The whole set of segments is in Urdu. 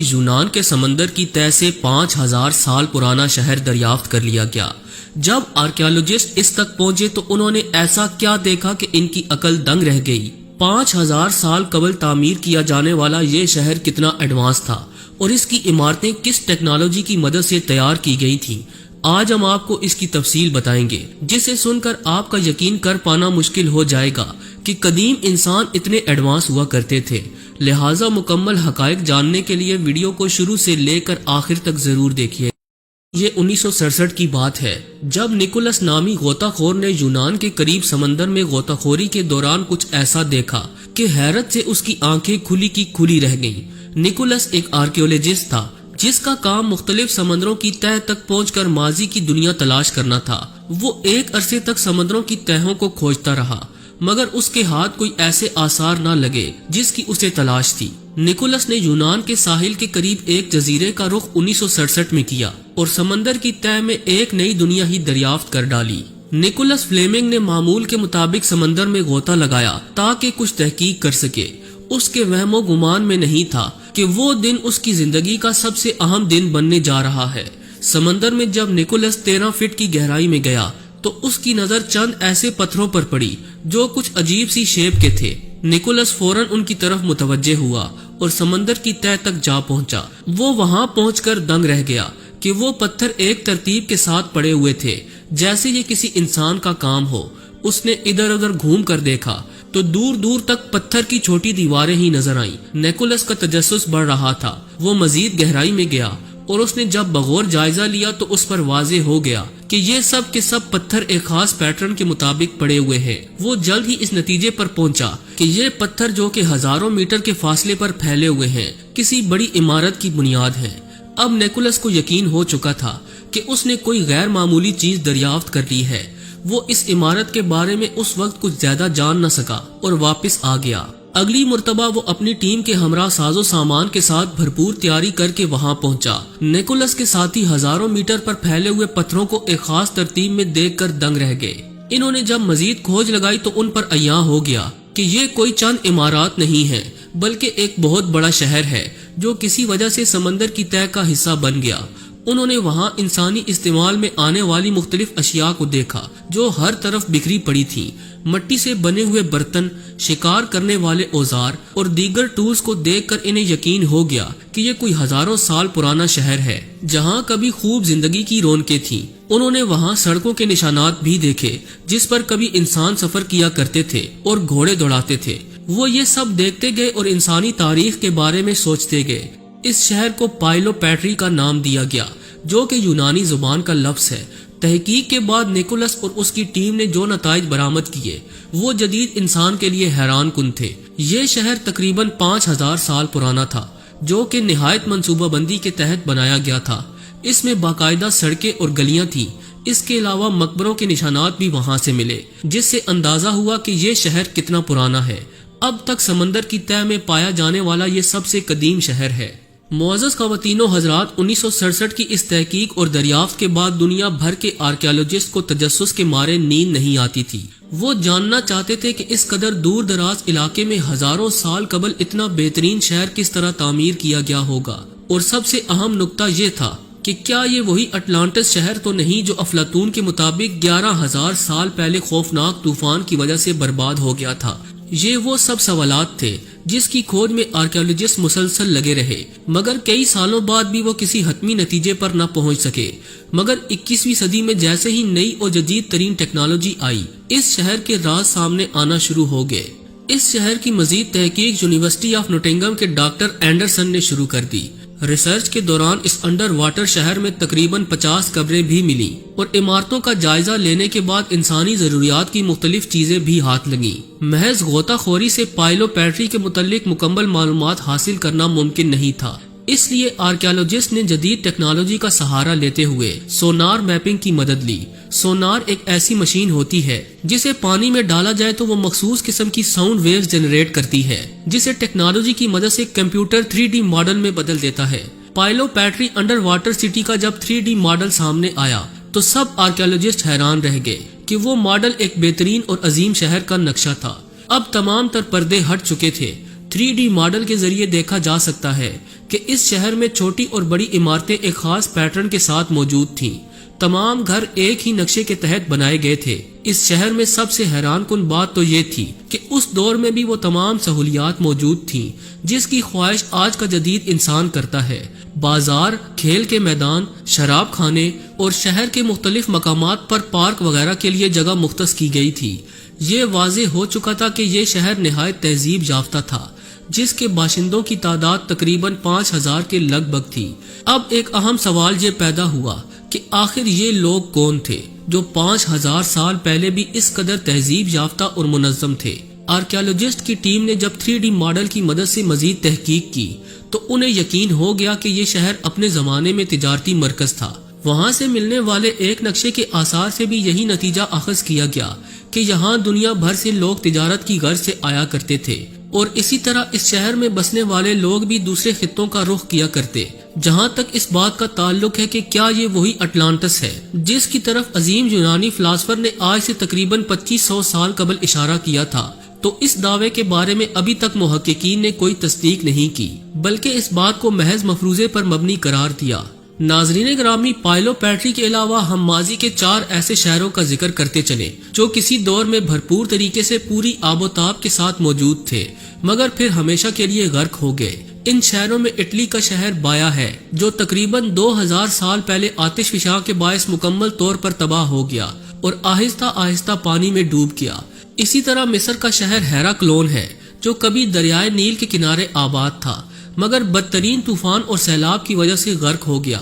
یونان کے سمندر کی تہہ سے 5000 سال پرانا شہر دریافت کر لیا گیا۔ جب آرکیالوجسٹ اس تک پہنچے تو انہوں نے ایسا کیا دیکھا کہ ان کی عقل دنگ رہ گئی۔ 5000 سال قبل تعمیر کیا جانے والا یہ شہر کتنا ایڈوانس تھا اور اس کی عمارتیں کس ٹیکنالوجی کی مدد سے تیار کی گئی تھیں، آج ہم آپ کو اس کی تفصیل بتائیں گے، جسے سن کر آپ کا یقین کر پانا مشکل ہو جائے گا کہ قدیم انسان اتنے ایڈوانس ہوا کرتے تھے۔ لہٰذا مکمل حقائق جاننے کے لیے ویڈیو کو شروع سے لے کر آخر تک ضرور دیکھیے۔ یہ 1967 کی بات ہے جب نکولس نامی غوطہ خور نے یونان کے قریب سمندر میں غوطہ خوری کے دوران کچھ ایسا دیکھا کہ حیرت سے اس کی آنکھیں کھلی کی کھلی رہ گئیں۔ نکولس ایک آرکیولوجسٹ تھا جس کا کام مختلف سمندروں کی تہہ تک پہنچ کر ماضی کی دنیا تلاش کرنا تھا۔ وہ ایک عرصے تک سمندروں کی تہوں کو کھوجتا رہا مگر اس کے ہاتھ کوئی ایسے آثار نہ لگے جس کی اسے تلاش تھی۔ نکولس نے یونان کے ساحل کے قریب ایک جزیرے کا رخ 1967 میں کیا اور سمندر کی تہہ میں ایک نئی دنیا ہی دریافت کر ڈالی۔ نکولس فلیمنگ نے معمول کے مطابق سمندر میں غوطہ لگایا تاکہ کچھ تحقیق کر سکے۔ اس کے وہم و گمان میں نہیں تھا کہ وہ دن اس کی زندگی کا سب سے اہم دن بننے جا رہا ہے۔ سمندر میں جب نکولس 13 فٹ کی گہرائی میں گیا تو اس کی نظر چند ایسے پتھروں پر پڑی جو کچھ عجیب سی شیپ کے تھے۔ نکولس فوراً ان کی طرف متوجہ ہوا اور سمندر کی تہہ تک جا پہنچا۔ وہ وہاں پہنچ کر دنگ رہ گیا کہ وہ پتھر ایک ترتیب کے ساتھ پڑے ہوئے تھے جیسے یہ کسی انسان کا کام ہو۔ اس نے ادھر ادھر گھوم کر دیکھا تو دور دور تک پتھر کی چھوٹی دیواریں ہی نظر آئیں۔ نکولس کا تجسس بڑھ رہا تھا۔ وہ مزید گہرائی میں گیا اور اس نے جب بغور جائزہ لیا تو اس پر واضح ہو گیا کہ یہ سب کے سب پتھر ایک خاص پیٹرن کے مطابق پڑے ہوئے ہیں۔ وہ جلد ہی اس نتیجے پر پہنچا کہ یہ پتھر جو کہ ہزاروں میٹر کے فاصلے پر پھیلے ہوئے ہیں کسی بڑی عمارت کی بنیاد ہیں۔ اب نکولس کو یقین ہو چکا تھا کہ اس نے کوئی غیر معمولی چیز دریافت کر لی ہے۔ وہ اس عمارت کے بارے میں اس وقت کچھ زیادہ جان نہ سکا اور واپس آ گیا۔ اگلی مرتبہ وہ اپنی ٹیم کے ہمراہ ساز و سامان کے ساتھ بھرپور تیاری کر کے وہاں پہنچا۔ نکولس کے ساتھی ہزاروں میٹر پر پھیلے ہوئے پتھروں کو ایک خاص ترتیب میں دیکھ کر دنگ رہ گئے۔ انہوں نے جب مزید کھوج لگائی تو ان پر عیاں ہو گیا کہ یہ کوئی چند عمارات نہیں ہیں بلکہ ایک بہت بڑا شہر ہے جو کسی وجہ سے سمندر کی تہہ کا حصہ بن گیا۔ انہوں نے وہاں انسانی استعمال میں آنے والی مختلف اشیاء کو دیکھا جو ہر طرف بکھری پڑی تھیں۔ مٹی سے بنے ہوئے برتن، شکار کرنے والے اوزار اور دیگر ٹولز کو دیکھ کر انہیں یقین ہو گیا کہ یہ کوئی ہزاروں سال پرانا شہر ہے جہاں کبھی خوب زندگی کی رونقیں تھیں۔ انہوں نے وہاں سڑکوں کے نشانات بھی دیکھے جس پر کبھی انسان سفر کیا کرتے تھے اور گھوڑے دوڑاتے تھے۔ وہ یہ سب دیکھتے گئے اور انسانی تاریخ کے بارے میں سوچتے گئے۔ اس شہر کو پائلو پیٹری کا نام دیا گیا جو کہ یونانی زبان کا لفظ ہے۔ تحقیق کے بعد نکولس اور اس کی ٹیم نے جو نتائج برآمد کیے وہ جدید انسان کے لیے حیران کن تھے۔ یہ شہر تقریباً 5000 سال پرانا تھا جو کہ نہایت منصوبہ بندی کے تحت بنایا گیا تھا۔ اس میں باقاعدہ سڑکیں اور گلیاں تھیں۔ اس کے علاوہ مقبروں کے نشانات بھی وہاں سے ملے جس سے اندازہ ہوا کہ یہ شہر کتنا پرانا ہے۔ اب تک سمندر کی تہہ میں پایا جانے والا یہ سب سے قدیم شہر ہے۔ معزز خواتین و حضرات، 1967 کی اس تحقیق اور دریافت کے بعد دنیا بھر کے آرکیالوجسٹ کو تجسس کے مارے نیند نہیں آتی تھی۔ وہ جاننا چاہتے تھے کہ اس قدر دور دراز علاقے میں ہزاروں سال قبل اتنا بہترین شہر کس طرح تعمیر کیا گیا ہوگا، اور سب سے اہم نکتہ یہ تھا کہ کیا یہ وہی اٹلانٹس شہر تو نہیں جو افلاطون کے مطابق 11,000 سال پہلے خوفناک طوفان کی وجہ سے برباد ہو گیا تھا۔ یہ وہ سب سوالات تھے جس کی کھوج میں آرکیالوجسٹ مسلسل لگے رہے مگر کئی سالوں بعد بھی وہ کسی حتمی نتیجے پر نہ پہنچ سکے۔ مگر 21ویں صدی میں جیسے ہی نئی اور جدید ترین ٹیکنالوجی آئی اس شہر کے راز سامنے آنا شروع ہو گئے۔ اس شہر کی مزید تحقیق یونیورسٹی آف نوٹنگہم کے ڈاکٹر اینڈرسن نے شروع کر دی۔ ریسرچ کے دوران اس انڈر واٹر شہر میں تقریباً 50 قبریں بھی ملی اور عمارتوں کا جائزہ لینے کے بعد انسانی ضروریات کی مختلف چیزیں بھی ہاتھ لگیں۔ محض غوطہ خوری سے پائلو پیٹری کے متعلق مکمل معلومات حاصل کرنا ممکن نہیں تھا، اس لیے آرکیالوجسٹ نے جدید ٹیکنالوجی کا سہارا لیتے ہوئے سونار میپنگ کی مدد لی۔ سونار ایک ایسی مشین ہوتی ہے جسے پانی میں ڈالا جائے تو وہ مخصوص قسم کی ساؤنڈ ویوز جنریٹ کرتی ہے جسے ٹیکنالوجی کی مدد سے کمپیوٹر 3D ماڈل میں بدل دیتا ہے۔ پائلو پیٹری انڈر واٹر سٹی کا جب 3D ماڈل سامنے آیا تو سب آرکیالوجسٹ حیران رہ گئے کہ وہ ماڈل ایک بہترین اور عظیم شہر کا نقشہ تھا۔ اب تمام تر پردے ہٹ چکے تھے۔ 3D ماڈل کے ذریعے دیکھا جا سکتا ہے کہ اس شہر میں چھوٹی اور بڑی عمارتیں ایک خاص پیٹرن کے ساتھ موجود تھیں۔ تمام گھر ایک ہی نقشے کے تحت بنائے گئے تھے۔ اس شہر میں سب سے حیران کن بات تو یہ تھی کہ اس دور میں بھی وہ تمام سہولیات موجود تھیں جس کی خواہش آج کا جدید انسان کرتا ہے۔ بازار، کھیل کے میدان، شراب خانے اور شہر کے مختلف مقامات پر پارک وغیرہ کے لیے جگہ مختص کی گئی تھی۔ یہ واضح ہو چکا تھا کہ یہ شہر نہایت تہذیب یافتہ تھا، جس کے باشندوں کی تعداد تقریباً 5000 کے لگ بھگ تھی۔ اب ایک اہم سوال یہ پیدا ہوا کہ آخر یہ لوگ کون تھے جو 5000 سال پہلے بھی اس قدر تہذیب یافتہ اور منظم تھے؟ آرکیالوجسٹ کی ٹیم نے جب 3D ماڈل کی مدد سے مزید تحقیق کی تو انہیں یقین ہو گیا کہ یہ شہر اپنے زمانے میں تجارتی مرکز تھا۔ وہاں سے ملنے والے ایک نقشے کے آثار سے بھی یہی نتیجہ اخذ کیا گیا کہ یہاں دنیا بھر سے لوگ تجارت کی غرض سے آیا کرتے تھے، اور اسی طرح اس شہر میں بسنے والے لوگ بھی دوسرے خطوں کا رخ کیا کرتے۔ جہاں تک اس بات کا تعلق ہے کہ کیا یہ وہی اٹلانٹس ہے جس کی طرف عظیم یونانی فلاسفر نے آج سے تقریباً 2500 سال قبل اشارہ کیا تھا، تو اس دعوے کے بارے میں ابھی تک محققین نے کوئی تصدیق نہیں کی، بلکہ اس بات کو محض مفروضے پر مبنی قرار دیا۔ ناظرین گرامی، پائلو پیٹری کے علاوہ ہم ماضی کے 4 ایسے شہروں کا ذکر کرتے چلے جو کسی دور میں بھرپور طریقے سے پوری آب و تاب کے ساتھ موجود تھے مگر پھر ہمیشہ کے لیے غرق ہو گئے۔ ان شہروں میں اٹلی کا شہر بایا ہے جو تقریباً 2000 سال پہلے آتش فشاں کے باعث مکمل طور پر تباہ ہو گیا اور آہستہ آہستہ پانی میں ڈوب گیا۔ اسی طرح مصر کا شہر ہیراکلون ہے جو کبھی دریائے نیل کے کنارے آباد تھا مگر بدترین طوفان اور سیلاب کی وجہ سے غرق ہو گیا۔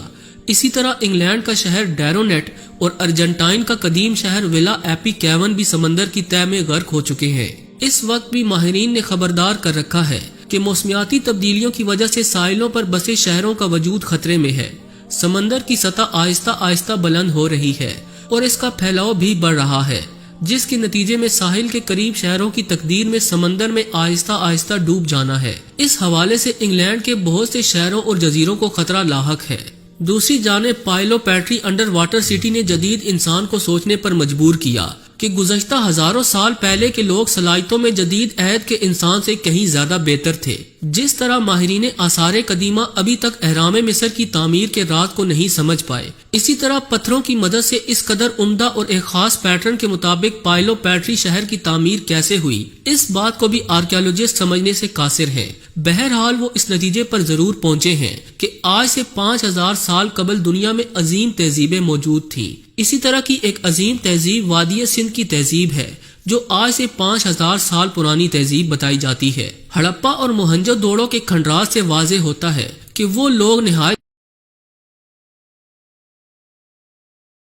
اسی طرح انگلینڈ کا شہر ڈیرونیٹ اور ارجنٹائن کا قدیم شہر ولا ایپی کیون بھی سمندر کی تہہ میں غرق ہو چکے ہیں۔ اس وقت بھی ماہرین نے خبردار کر رکھا ہے کہ موسمیاتی تبدیلیوں کی وجہ سے ساحلوں پر بسے شہروں کا وجود خطرے میں ہے۔ سمندر کی سطح آہستہ آہستہ بلند ہو رہی ہے اور اس کا پھیلاؤ بھی بڑھ رہا ہے، جس کے نتیجے میں ساحل کے قریب شہروں کی تقدیر میں سمندر میں آہستہ آہستہ ڈوب جانا ہے۔ اس حوالے سے انگلینڈ کے بہت سے شہروں اور جزیروں کو خطرہ لاحق ہے۔ دوسری جانب پائلو پیٹری انڈر واٹر سٹی نے جدید انسان کو سوچنے پر مجبور کیا کہ گزشتہ ہزاروں سال پہلے کے لوگ صلاحیتوں میں جدید عہد کے انسان سے کہیں زیادہ بہتر تھے۔ جس طرح ماہرین آثار قدیمہ ابھی تک اہرام مصر کی تعمیر کے راز کو نہیں سمجھ پائے، اسی طرح پتھروں کی مدد سے اس قدر عمدہ اور ایک خاص پیٹرن کے مطابق پائلو پیٹری شہر کی تعمیر کیسے ہوئی، اس بات کو بھی آرکیالوجسٹ سمجھنے سے قاصر ہیں۔ بہرحال وہ اس نتیجے پر ضرور پہنچے ہیں کہ آج سے 5000 سال قبل دنیا میں عظیم تہذیبیں موجود تھیں۔ اسی طرح کی ایک عظیم تہذیب وادی سندھ کی تہذیب ہے جو آج سے 5000 سال پرانی تہذیب بتائی جاتی ہے۔ ہڑپا اور موہنجو دڑو کے کھنڈرات سے واضح ہوتا ہے کہ وہ لوگ نہایت